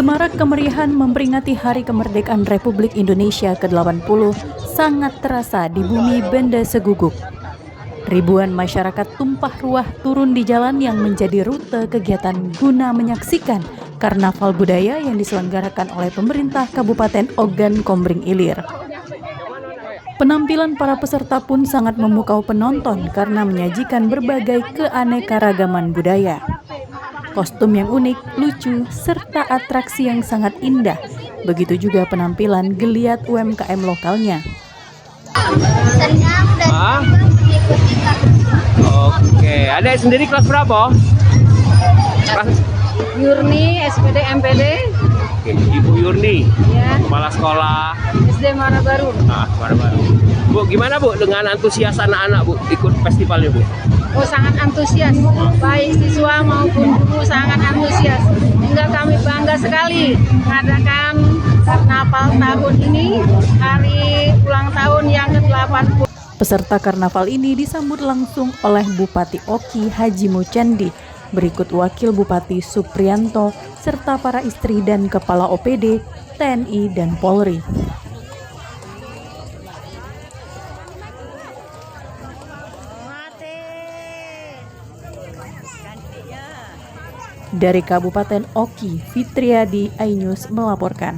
Semarak kemeriahan memperingati Hari Kemerdekaan Republik Indonesia ke-80 sangat terasa di bumi Banda Seguguk. Ribuan masyarakat tumpah ruah turun di jalan yang menjadi rute kegiatan guna menyaksikan karnaval budaya yang diselenggarakan oleh pemerintah Kabupaten Ogan Kombring Ilir. Penampilan para peserta pun sangat memukau penonton karena menyajikan berbagai keanekaragaman budaya. Kostum yang unik, lucu, serta atraksi yang sangat indah. Begitu juga penampilan geliat UMKM lokalnya. Senang dan mengikuti karnaval. Oke, ada sendiri kelas berapa? Kelas Yurni, SPD, MPD, Oke, Ibu Yurni, ya, kepala sekolah. SD Muara Baru. Baru-baru. Bu, gimana Bu dengan antusias anak-anak Bu ikut festivalnya Bu? Oh, sangat antusias, baik siswa maupun guru sangat antusias. Hingga kami bangga sekali mengadakan karnaval tahun ini, hari ulang tahun yang ke-80. Peserta karnaval ini disambut langsung oleh Bupati Oki Haji Mucandi, berikut Wakil Bupati Supriyanto, serta para istri dan kepala OPD, TNI, dan Polri. Dari Kabupaten Oki, Fitriadi iNews melaporkan.